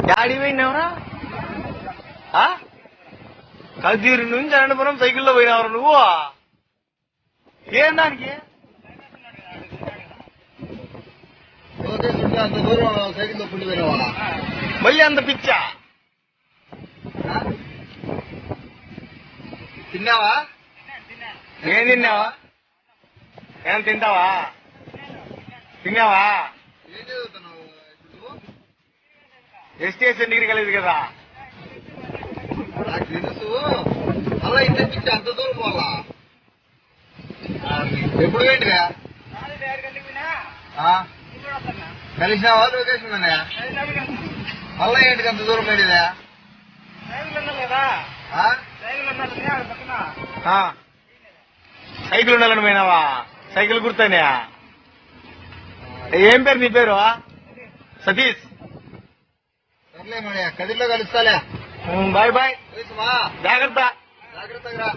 Daddy పోయినావురా? Kadiri నుంచి అనంతపురం సైకిల్లో పోయినావురా నువ్వు? ఏం దానికి అంత దూరం సైకిల్ తొక్కుంటూ పోయినావా? మళ్ళీ అంత పిచ్చా? తిన్నావా? ఏం తిన్నావా? ఏం తింటావా? తిన్నావా? ఏం చదువుతున్నావు ఇప్పుడు? ఎస్టేషన్ డిగ్రీ కలిగింది కదా. నాకు తెలుసు. అలా ఇంటి నుంచి అంత దూరం పోవాలా? ఎప్పుడు ఏంటిగా కలిసినావా? లొకేషన్ ఉన్నాయా? మళ్ళా ఏంటికి అంత దూరం పోయిందా? సైకిల్ ఉండాలని పోయినావా? సైకిల్ గుర్తానే. ఏం పేరు నీ పేరు? సతీష్. సర్లే మరి కదిరిలో కలుస్తాలే. Bye bye. జాగ్రత్త. జాగ్రత్త. జాగ్రత్తగా రా.